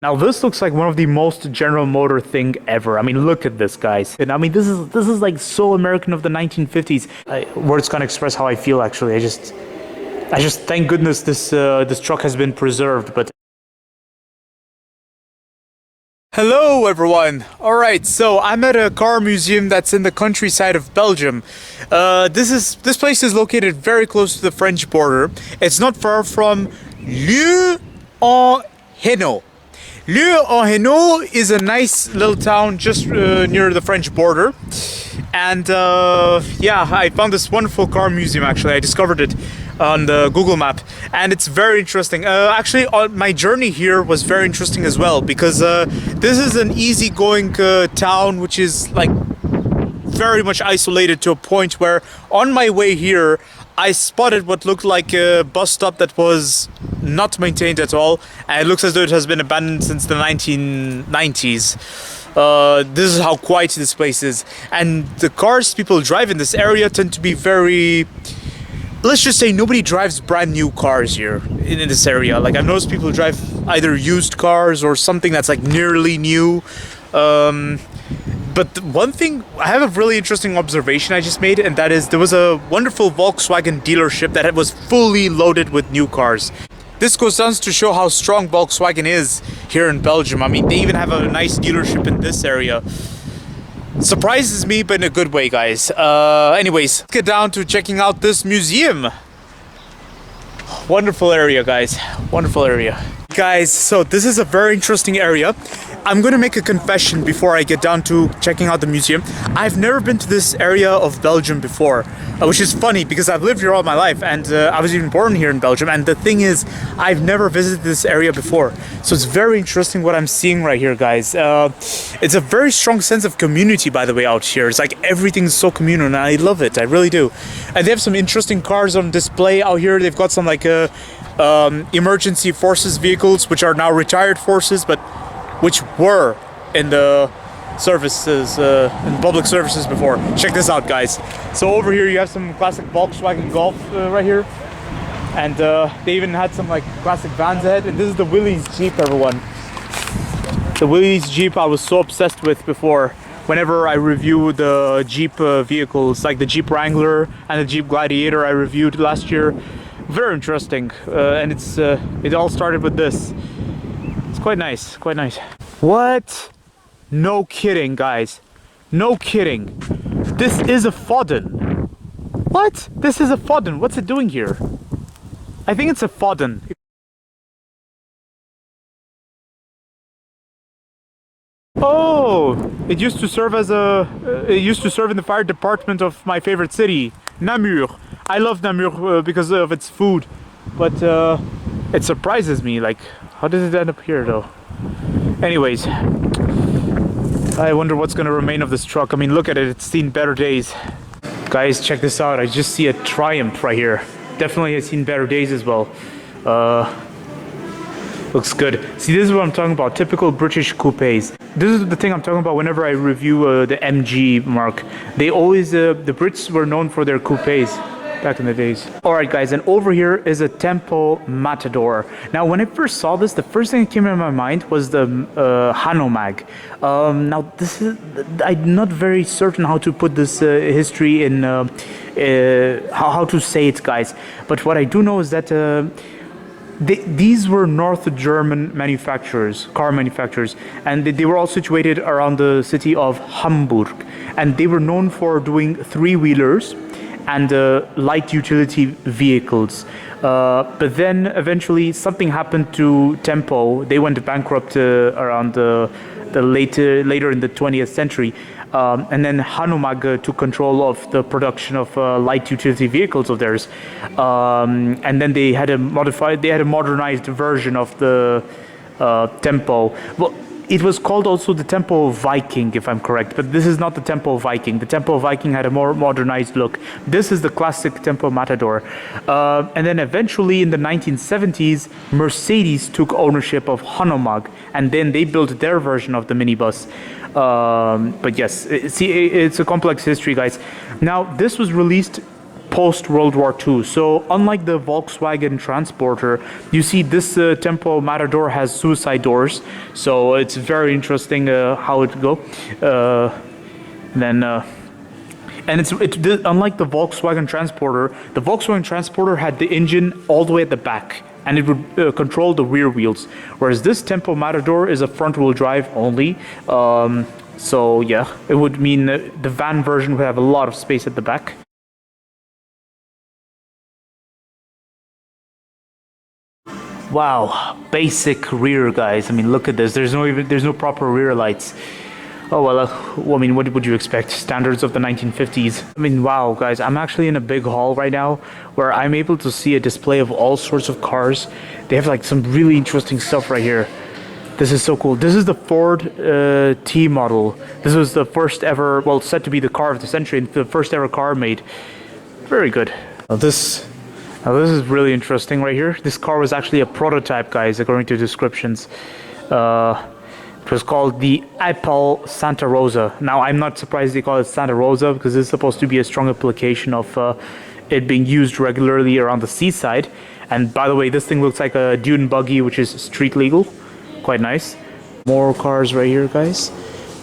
Now this looks like one of the most General Motor thing ever. I mean, look at this, guys. And I mean, this is like so American of the 1950s. Words can't express how I feel. Actually, I just thank goodness this truck has been preserved. But hello, everyone. All right, so I'm at a car museum that's in the countryside of Belgium. This place is located very close to the French border. It's not far from Leuze-en-Hainaut. Leuze-en-Hainaut is a nice little town just near the French border. And yeah, I found this wonderful car museum. Actually, I discovered it on the Google map, and it's very interesting. Actually, my journey here was very interesting as well, because this is an easygoing town which is like very much isolated, to a point where on my way here I spotted what looked like a bus stop that was not maintained at all, and it looks as though it has been abandoned since the 1990s. This is how quiet this place is, and the cars people drive in this area tend to be very, let's just say, nobody drives brand new cars here in this area. Like, I've noticed people drive either used cars or something that's like nearly new. But one thing, I have a really interesting observation I just made, and that is there was a wonderful Volkswagen dealership that was fully loaded with new cars. This goes down to show how strong Volkswagen is here in Belgium. I mean, they even have a nice dealership in this area. Surprises me, but in a good way, guys. Anyways, let's get down to checking out this museum. Wonderful area, guys. Wonderful area. Guys, so this is a very interesting area. I'm going to make a confession before I get down to checking out the museum. I've never been to this area of Belgium before, which is funny because I've lived here all my life, and I was even born here in Belgium. And the thing is, I've never visited this area before. So it's very interesting what I'm seeing right here, guys. It's a very strong sense of community, by the way, out here. It's like everything's so communal, and I love it. I really do. And they have some interesting cars on display out here. They've got some like emergency forces vehicles, which are now retired forces, but which were in the services, in public services before. Check this out, guys. So over here you have some classic Volkswagen Golf right here, and they even had some like classic vans ahead. And this is the Willys Jeep, everyone. The Willys Jeep I was so obsessed with before. Whenever I review the Jeep vehicles, like the Jeep Wrangler and the Jeep Gladiator I reviewed last year. Very interesting, and it all started with this. It's quite nice, quite nice. What? No kidding, guys. No kidding. This is a Fodden. What? This is a Fodden. What's it doing here? I think it's a Fodden. Oh, it used to serve as it used to serve in the fire department of my favorite city, Namur. I love Namur because of its food, but it surprises me. Like, how did it end up here, though? Anyways, I wonder what's gonna remain of this truck. I mean, look at it. It's seen better days. Guys, check this out. I just see a Triumph right here. Definitely has seen better days as well. Looks good. See, this is what I'm talking about. Typical British coupes. This is the thing I'm talking about whenever I review the MG Mark. They always, the Brits were known for their coupes back in the days. Alright, guys, and over here is a Tempo Matador. Now, when I first saw this, the first thing that came in my mind was the Hanomag. Now, this is, I'm not very certain how to put this history in, how to say it, guys. But what I do know is that these were North German manufacturers, car manufacturers, and they were all situated around the city of Hamburg. And they were known for doing three-wheelers and light utility vehicles. But then eventually something happened to Tempo. They went bankrupt around later in the 20th century. And then Hanomag took control of the production of light utility vehicles of theirs. And then they had a modernized version of the Tempo. Well, it was called also the Tempo Viking, if I'm correct, but this is not the Tempo Viking. The Tempo Viking had a more modernized look. This is the classic Tempo Matador. And then eventually in the 1970s, Mercedes took ownership of Hanomag, and then they built their version of the minibus. But yes, see, it's a complex history, guys. Now, this was released post World War II. So unlike the Volkswagen Transporter, you see this Tempo Matador has suicide doors. So it's very interesting how it go. And it's unlike the Volkswagen Transporter. The Volkswagen Transporter had the engine all the way at the back, and it would control the rear wheels. Whereas this Tempo Matador is a front-wheel drive only. So yeah, it would mean the van version would have a lot of space at the back. Wow, basic rear, guys. I mean, look at this. There's no proper rear lights. Oh well, I mean, what would you expect? Standards of the 1950s. I mean, wow, guys, I'm actually in a big hall right now where I'm able to see a display of all sorts of cars. They have like some really interesting stuff right here. This is so cool. This is the Ford T model. This was the first ever, well, said to be the car of the century, the first ever car made. Very good. Now this is really interesting right here. This car was actually a prototype, guys, according to descriptions. It was called the Opel Santa Rosa. Now, I'm not surprised they call it Santa Rosa because it's supposed to be a strong implication of it being used regularly around the seaside. And by the way, this thing looks like a dune buggy, which is street legal. Quite nice. More cars right here, guys.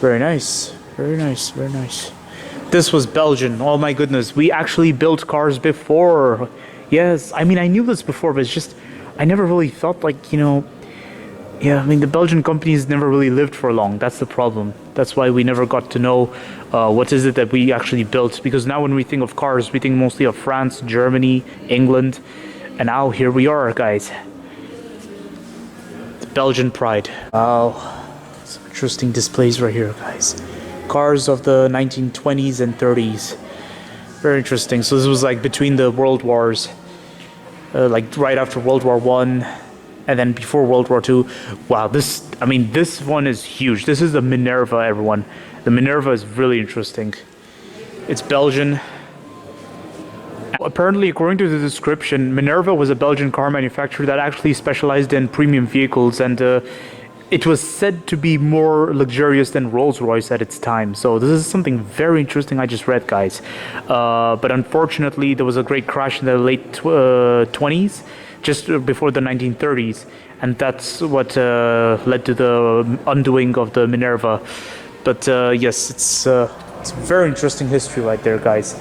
Very nice. Very nice. Very nice. This was Belgian. Oh my goodness. We actually built cars before. Yes. I mean, I knew this before, but it's just, I never really thought like, you know, yeah, I mean, the Belgian companies never really lived for long. That's the problem. That's why we never got to know what is it that we actually built. Because now when we think of cars, we think mostly of France, Germany, England. And now here we are, guys. The Belgian pride. Wow. Some interesting displays right here, guys. Cars of the 1920s and 30s. Very interesting. So this was like between the world wars. Like right after World War One. And then before World War II. Wow, this one is huge. This is the Minerva, everyone. The Minerva is really interesting. It's Belgian. Apparently, according to the description, Minerva was a Belgian car manufacturer that actually specialized in premium vehicles, and it was said to be more luxurious than Rolls-Royce at its time. So this is something very interesting I just read, guys. But unfortunately, there was a great crash in the late 20s. Just before the 1930s, and that's what led to the undoing of the Minerva. But yes, it's very interesting history right there, guys.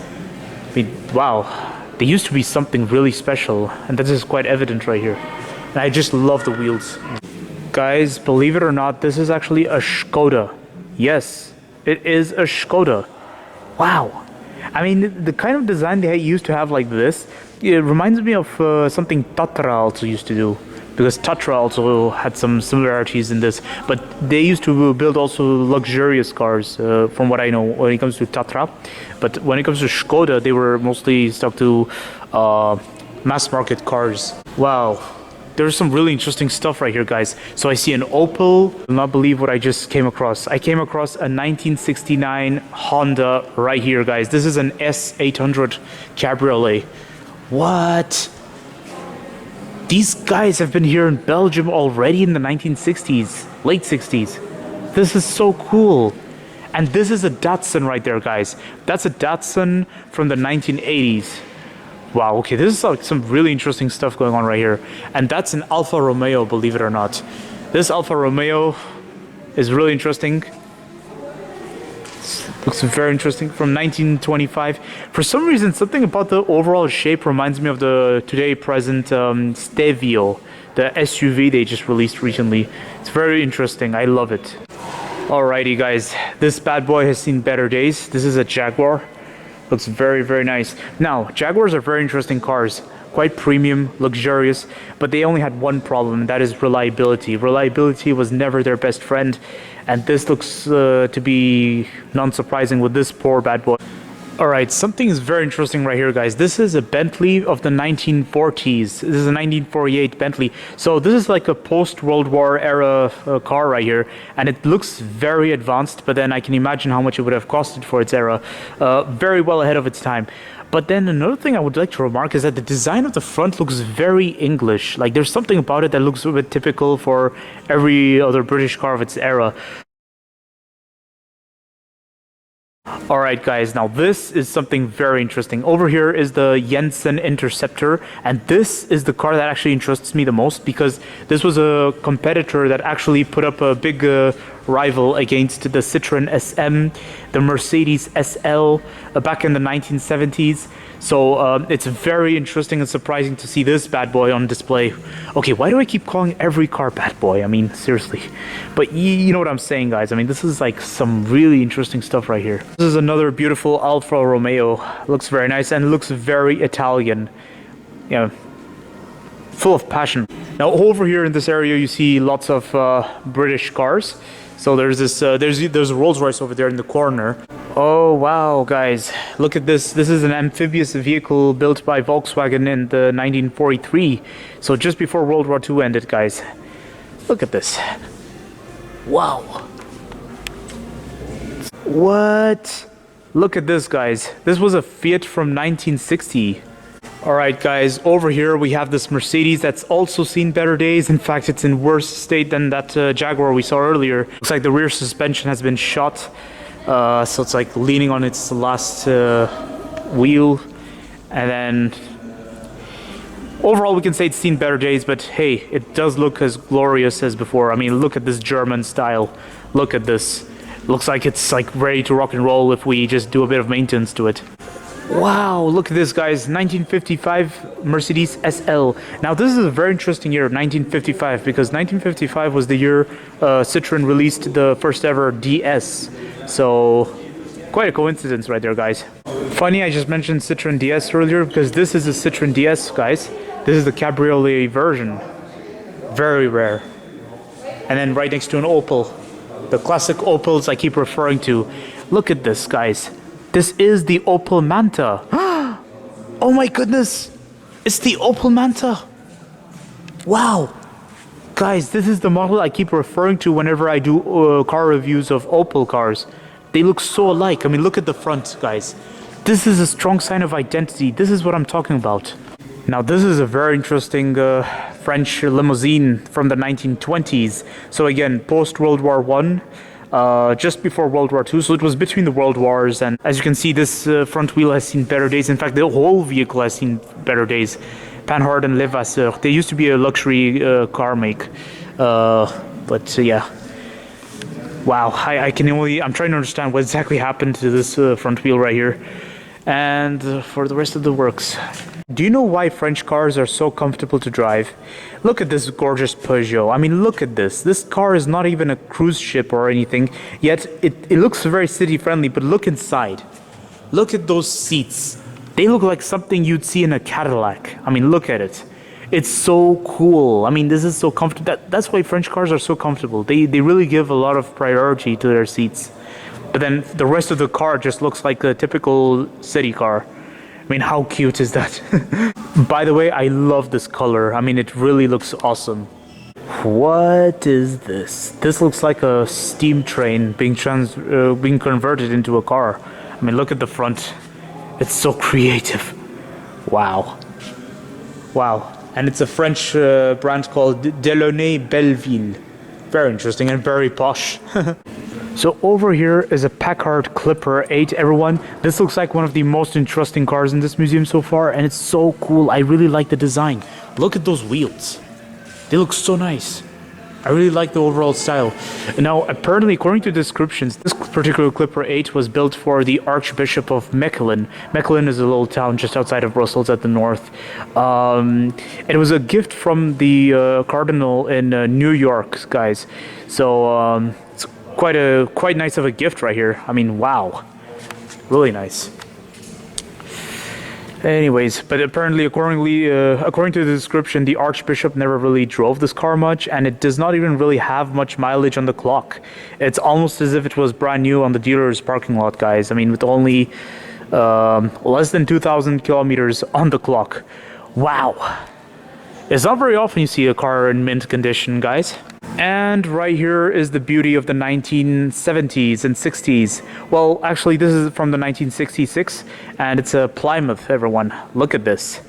I mean, wow, they used to be something really special, and that is quite evident right here. And I just love the wheels. Guys, believe it or not, this is actually a Skoda. Yes, it is a Skoda. Wow. I mean, the kind of design they used to have like this, it reminds me of something Tatra also used to do, because Tatra also had some similarities in this, but they used to build also luxurious cars, from what I know when it comes to Tatra. But when it comes to Skoda, they were mostly stuck to mass market cars. Wow. There's some really interesting stuff right here, guys. So I see an Opel. You'll not believe what I just came across. I came across a 1969 Honda right here, guys. This is an S800 Cabriolet. What? These guys have been here in Belgium already in the 1960s, late 60s. This is so cool. And this is a Datsun right there, guys. That's a Datsun from the 1980s. Wow, okay, this is like some really interesting stuff going on right here. And that's an Alfa Romeo, believe it or not. This Alfa Romeo is really interesting. Looks very interesting, from 1925. For some reason, something about the overall shape reminds me of the today present Stevio, the SUV they just released recently. It's very interesting, I love it. Alrighty guys, this bad boy has seen better days. This is a Jaguar. Looks very, very nice. Now, Jaguars are very interesting cars. Quite premium, luxurious, but they only had one problem, and that is reliability. Reliability was never their best friend, and this looks to be non-surprising with this poor bad boy. Alright, something is very interesting right here, guys. This is a Bentley of the 1940s. This is a 1948 Bentley. So this is like a post-World War era car right here, and it looks very advanced, but then I can imagine how much it would have costed for its era. Very well ahead of its time. But then another thing I would like to remark is that the design of the front looks very English. Like there's something about it that looks a bit typical for every other British car of its era. Alright guys, now this is something very interesting. Over here is the Jensen Interceptior, and this is the car that actually interests me the most because this was a competitor that actually put up a big rival against the Citroen SM, the Mercedes SL back in the 1970s. So it's very interesting and surprising to see this bad boy on display. Okay, why do I keep calling every car bad boy? I mean, seriously. But you know what I'm saying, guys. I mean, this is like some really interesting stuff right here. This is another beautiful Alfa Romeo. Looks very nice and looks very Italian. Yeah, full of passion. Now over here in this area, you see lots of British cars. So there's this, there's a Rolls Royce over there in the corner. Oh wow, guys, look at this. This is an amphibious vehicle built by Volkswagen in the 1943. So just before World War II ended, guys. Look at this. Wow. What? Look at this, guys. This was a Fiat from 1960. Alright guys, over here we have this Mercedes that's also seen better days. In fact, it's in worse state than that Jaguar we saw earlier. Looks like the rear suspension has been shot. So it's like leaning on its last wheel. And then overall we can say it's seen better days, but hey, it does look as glorious as before. I mean, look at this German style. Look at this. Looks like it's like ready to rock and roll if we just do a bit of maintenance to it. Wow, look at this, guys. 1955 Mercedes SL. Now this is a very interesting year, 1955, because 1955 was the year Citroen released the first ever DS. So quite a coincidence right there, guys. Funny, I just mentioned Citroen DS earlier because this is a Citroen DS, guys. This is the Cabriolet version. Very rare. And then right next to an Opel. The classic Opels I keep referring to. Look at this, guys. This is the Opel Manta. Oh my goodness. It's the Opel Manta. Wow. Guys, this is the model I keep referring to whenever I do car reviews of Opel cars. They look so alike. I mean, look at the front, guys. This is a strong sign of identity. This is what I'm talking about. Now, this is a very interesting French limousine from the 1920s. So again, post-World War I. Just before World War II, so it was between the World Wars, and as you can see, this front wheel has seen better days. In fact, the whole vehicle has seen better days. Panhard and Levasseur. They used to be a luxury car make, but yeah. Wow, I'm trying to understand what exactly happened to this front wheel right here, and for the rest of the works. Do you know why French cars are so comfortable to drive? Look at this gorgeous Peugeot. I mean, look at this. This car is not even a cruise ship or anything, yet it looks very city friendly, but look inside. Look at those seats. They look like something you'd see in a Cadillac. I mean, look at it. It's so cool. I mean, this is so comfortable. That's why French cars are so comfortable. They really give a lot of priority to their seats. But then the rest of the car just looks like a typical city car. I mean, how cute is that? By the way, I love this color. I mean, it really looks awesome. What is this? This looks like a steam train being converted into a car. I mean, look at the front. It's so creative. Wow. Wow. And it's a French brand called Delaunay Belleville. Very interesting and very posh. So over here is a Packard Clipper 8, everyone. This looks like one of the most interesting cars in this museum so far, and it's so cool. I really like the design. Look at those wheels. They look so nice. I really like the overall style. Now, apparently, according to descriptions, this particular Clipper 8 was built for the Archbishop of Mechelen. Mechelen is a little town just outside of Brussels at the north. It was a gift from the Cardinal in New York, guys. So, it's quite nice of a gift right here. I mean, wow. Really nice. Anyways, but apparently, according to the description, the Archbishop never really drove this car much, and it does not even really have much mileage on the clock. It's almost as if it was brand new on the dealer's parking lot, guys. I mean, with only less than 2,000 kilometers on the clock. Wow. It's not very often you see a car in mint condition, guys. And right here is the beauty of the 1970s and 60s. Well, actually, this is from the 1966, and it's a Plymouth, everyone. Look at this.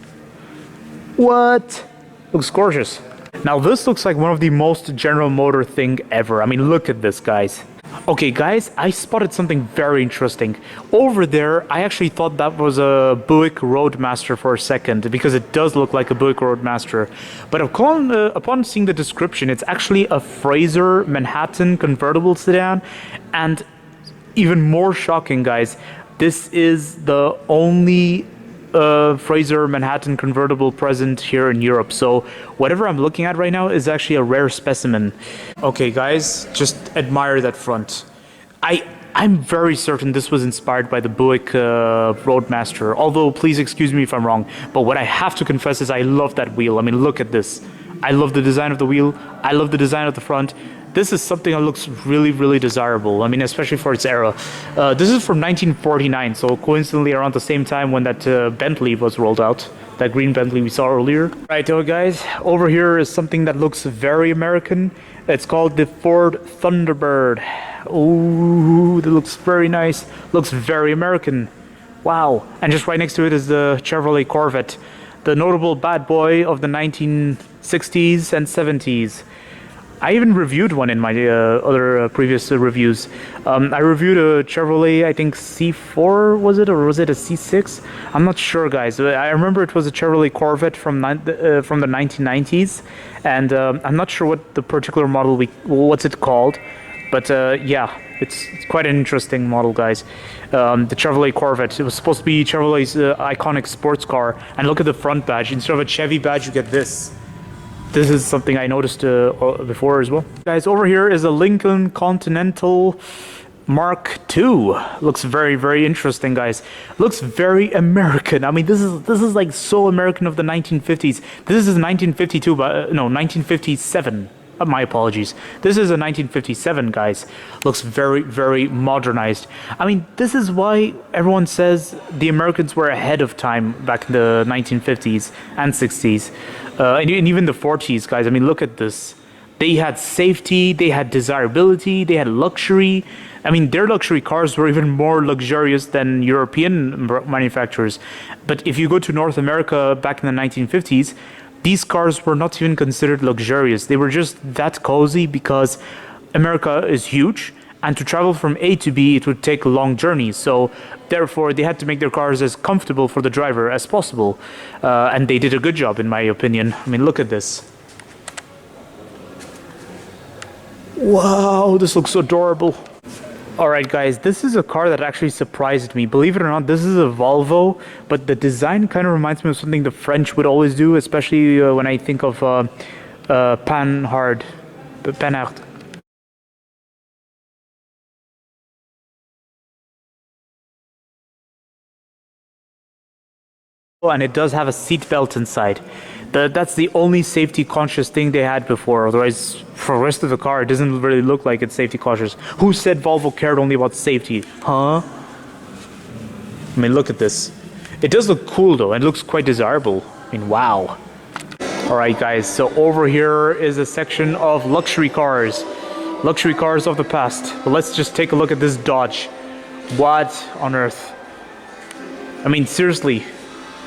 What? Looks gorgeous. Now, this looks like one of the most General Motor thing ever. I mean, look at this, guys. Okay guys, I spotted something very interesting. Over there, I actually thought that was a Buick Roadmaster for a second, because it does look like a Buick Roadmaster. But upon seeing the description, it's actually a Frazer Manhattan convertible sedan. And even more shocking, guys, this is the only Frazer Manhattan convertible present here in Europe. So whatever I'm looking at right now is actually a rare specimen. Okay guys, just admire that front. I'm very certain this was inspired by the Buick Roadmaster, although please excuse me if I'm wrong. But what I have to confess is I love that wheel. I mean, look at this. I love the design of the wheel. I love the design of the front. This is something that looks really, really desirable. I mean, especially for its era. This is from 1949, so coincidentally around the same time when that Bentley was rolled out. That green Bentley we saw earlier. Right, guys, over here is something that looks very American. It's called the Ford Thunderbird. Ooh, that looks very nice. Looks very American. Wow. And just right next to it is the Chevrolet Corvette, the notable bad boy of the 1960s and 70s. I even reviewed one in my other previous reviews. I reviewed a Chevrolet, I think C4 was it, or was it a C6? I'm not sure, guys. I remember it was a Chevrolet Corvette from the 1990s, and I'm not sure what the particular model what's it called, but yeah, it's quite an interesting model, guys. The Chevrolet Corvette. It was supposed to be Chevrolet's iconic sports car, and look at the front badge. Instead of a Chevy badge, you get this. This is something I noticed before as well. Guys, over here is a Lincoln Continental Mark II. Looks very, very interesting, guys. Looks very American. I mean, this is like so American of the 1950s. This is 1952, but no, 1957. My apologies. This is a 1957, guys. Looks very, very modernized. I mean, this is why everyone says the Americans were ahead of time back in the 1950s and 60s. And even the 40s, guys. I mean, look at this. They had safety, they had desirability, they had luxury. I mean, their luxury cars were even more luxurious than European manufacturers. But if you go to North America back in the 1950s, these cars were not even considered luxurious. They were just that cozy because America is huge, and to travel from A to B, it would take long journeys. So therefore, they had to make their cars as comfortable for the driver as possible. And they did a good job, in my opinion. I mean, look at this. Wow, this looks adorable. Alright guys, this is a car that actually surprised me. Believe it or not, this is a Volvo, but the design kind of reminds me of something the French would always do, especially when I think of Panhard. And it does have a seat belt inside. That's the only safety conscious thing they had before. Otherwise, for the rest of the car, it doesn't really look like it's safety conscious. Who said Volvo cared only about safety? Huh? I mean, look at this. It does look cool though, and it looks quite desirable. I mean, wow. Alright guys, so over here is a section of luxury cars. Luxury cars of the past. But let's just take a look at this Dodge. What on earth? I mean, seriously.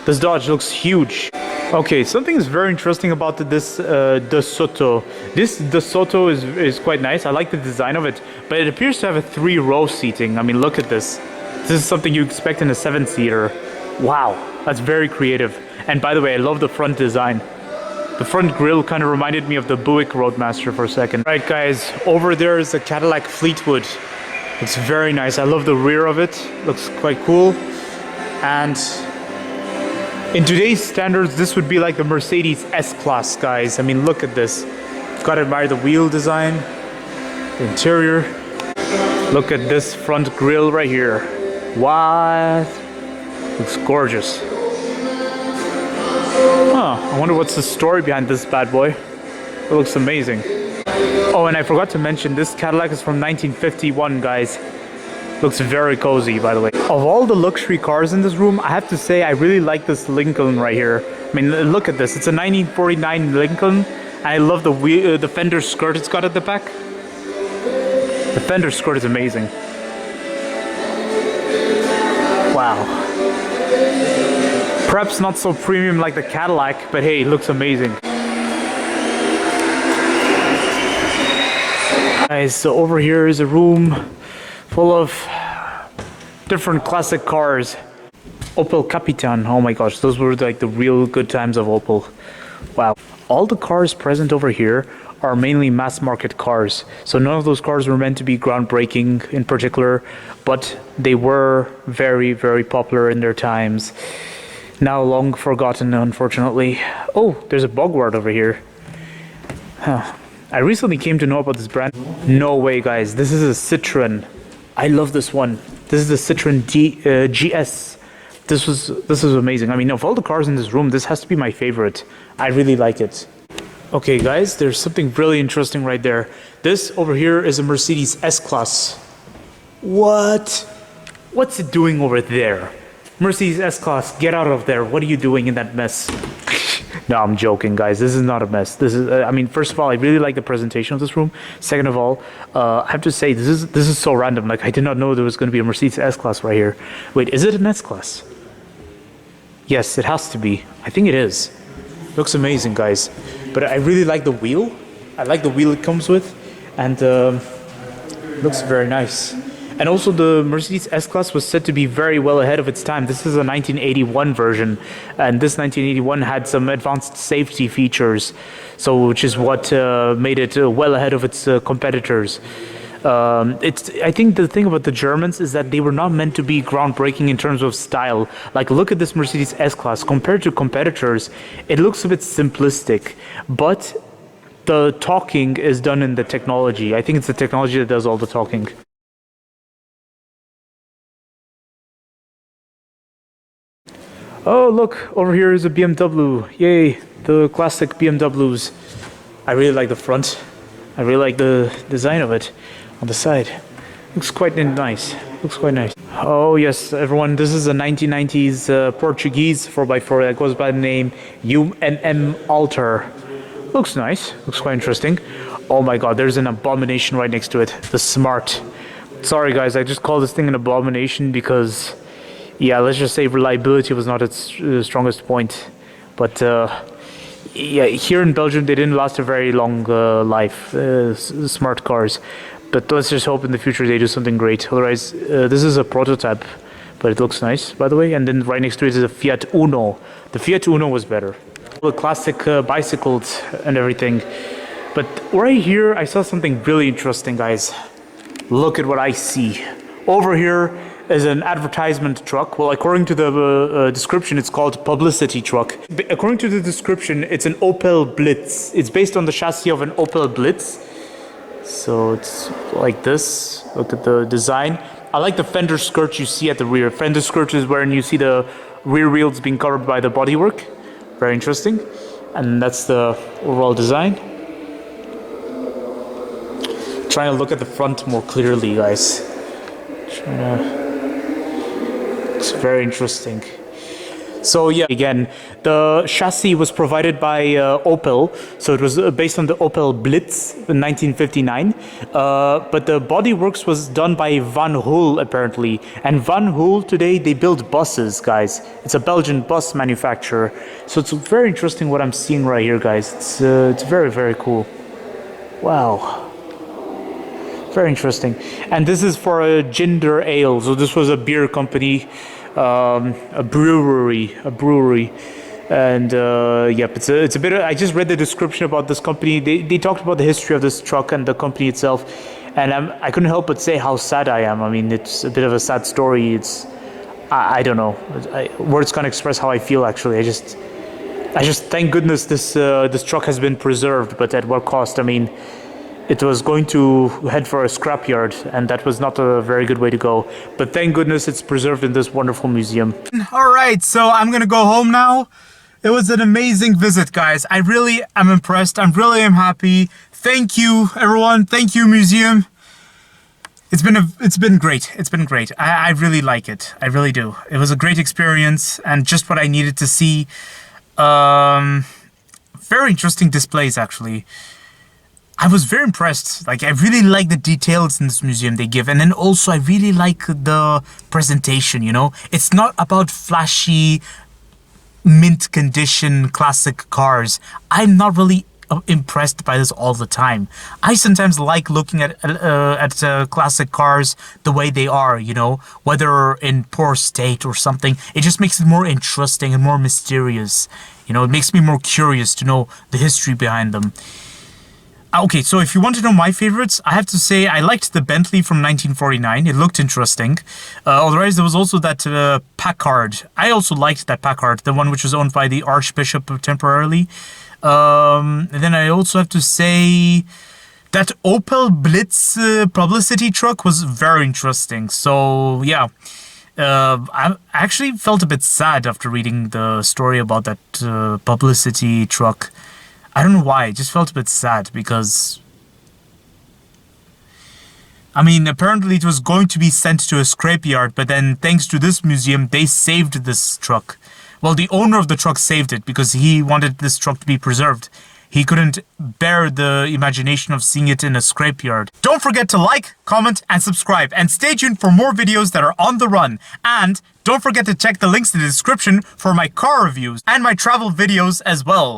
This Dodge looks huge. Okay, something is very interesting about this DeSoto. This DeSoto is quite nice. I like the design of it, but it appears to have a 3-row seating. I mean, look at this. This is something you expect in a 7-seater. Wow, that's very creative. And by the way, I love the front design. The front grille kind of reminded me of the Buick Roadmaster for a second. Right, guys, over there is the Cadillac Fleetwood. It's very nice. I love the rear of it. Looks quite cool. And in today's standards, this would be like the Mercedes S-Class, guys. I mean, look at this. You've got to admire the wheel design, the interior. Look at this front grille right here. What? Looks gorgeous. Huh, I wonder what's the story behind this bad boy. It looks amazing. Oh, and I forgot to mention, this Cadillac is from 1951, guys. Looks very cozy, by the way. Of all the luxury cars in this room, I have to say I really like this Lincoln right here. I mean, look at this. It's a 1949 Lincoln. And I love the fender skirt it's got at the back. The fender skirt is amazing. Wow. Perhaps not so premium like the Cadillac, but hey, it looks amazing. Guys, so over here is a room full of different classic cars. Opel Capitan, oh my gosh, those were like the real good times of Opel. Wow. All the cars present over here are mainly mass market cars. So none of those cars were meant to be groundbreaking in particular, but they were very, very popular in their times. Now long forgotten, unfortunately. Oh, there's a bugward over here. Huh. I recently came to know about this brand. No way, guys. This is a Citroen. I love this one. This is the Citroen GS. This is amazing. I mean, of all the cars in this room, this has to be my favorite. I really like it. Okay, guys, there's something really interesting right there. This over here is a Mercedes S-Class. What? What's it doing over there? Mercedes S-Class, get out of there. What are you doing in that mess? No, I'm joking, guys. This is not a mess. This is, I mean, first of all, I really like the presentation of this room. Second of all, I have to say, this is so random. Like, I did not know there was going to be a Mercedes S-Class right here. Wait, is it an S-Class? Yes, it has to be. I think it is. Looks amazing, guys. But I really like the wheel. I like the wheel it comes with. And looks very nice. And also the Mercedes S-Class was said to be very well ahead of its time. This is a 1981 version, and this 1981 had some advanced safety features, so which is what made it well ahead of its competitors. I think the thing about the Germans is that they were not meant to be groundbreaking in terms of style. Like, look at this Mercedes S-Class. Compared to competitors, it looks a bit simplistic, but the talking is done in the technology. I think it's the technology that does all the talking. Oh, look, over here is a BMW. Yay, the classic BMWs. I really like the front. I really like the design of it on the side. Looks quite nice. Looks quite nice. Oh, yes, everyone, this is a 1990s Portuguese 4x4 that goes by the name Alter. Looks nice. Looks quite interesting. Oh my god, there's an abomination right next to it. The Smart. Sorry, guys, I just call this thing an abomination because... yeah, let's just say reliability was not its strongest point. But yeah, here in Belgium, they didn't last a very long life, smart cars. But let's just hope in the future they do something great. Otherwise, this is a prototype, but it looks nice, by the way. And then right next to it is a Fiat Uno. The Fiat Uno was better. The classic bicycles and everything. But right here, I saw something really interesting, guys. Look at what I see. Over here is an advertisement truck. Well, according to the description, it's called publicity truck. According to the description, it's an Opel Blitz. It's based on the chassis of an Opel Blitz. So it's like this. Look at the design. I like the fender skirt you see at the rear. Fender skirt is where you see the rear wheels being covered by the bodywork. Very interesting. And that's the overall design. Trying to look at the front more clearly, guys. It's very interesting. So yeah, again, the chassis was provided by Opel, so it was based on the Opel Blitz in 1959. But the bodyworks was done by Van Hool apparently, and Van Hool today they build buses, guys. It's a Belgian bus manufacturer. So it's very interesting what I'm seeing right here, guys. It's very, very cool. Wow. Very interesting. And this is for a ginger ale. So this was a beer company, a brewery. And yep, it's a bit. I just read the description about this company. They talked about the history of this truck and the company itself, and I couldn't help but say how sad I am. I mean, it's a bit of a sad story. It's I don't know. Words can't express how I feel. Actually, I just thank goodness this truck has been preserved. But at what cost? I mean, it was going to head for a scrapyard, and that was not a very good way to go. But thank goodness it's preserved in this wonderful museum. All right, so I'm gonna go home now. It was an amazing visit, guys. I really am impressed. I really am happy. Thank you, everyone. Thank you, museum. It's been great. It's been great. I really like it. I really do. It was a great experience and just what I needed to see. Very interesting displays, actually. I was very impressed. Like, I really like the details in this museum they give. And then also, I really like the presentation, you know? It's not about flashy, mint condition, classic cars. I'm not really impressed by this all the time. I sometimes like looking at classic cars the way they are, you know, whether in poor state or something. It just makes it more interesting and more mysterious. You know, it makes me more curious to know the history behind them. Okay, so if you want to know my favorites, I have to say I liked the Bentley from 1949. It looked interesting. Otherwise, there was also that Packard. I also liked that Packard, the one which was owned by the Archbishop temporarily. And then I also have to say that Opel Blitz publicity truck was very interesting. So, yeah. I actually felt a bit sad after reading the story about that publicity truck. I don't know why, I just felt a bit sad because, I mean, apparently it was going to be sent to a scrapyard, but then thanks to this museum, they saved this truck. Well, the owner of the truck saved it because he wanted this truck to be preserved. He couldn't bear the imagination of seeing it in a scrapyard. Don't forget to like, comment, and subscribe, and stay tuned for more videos that are on the run. And don't forget to check the links in the description for my car reviews and my travel videos as well.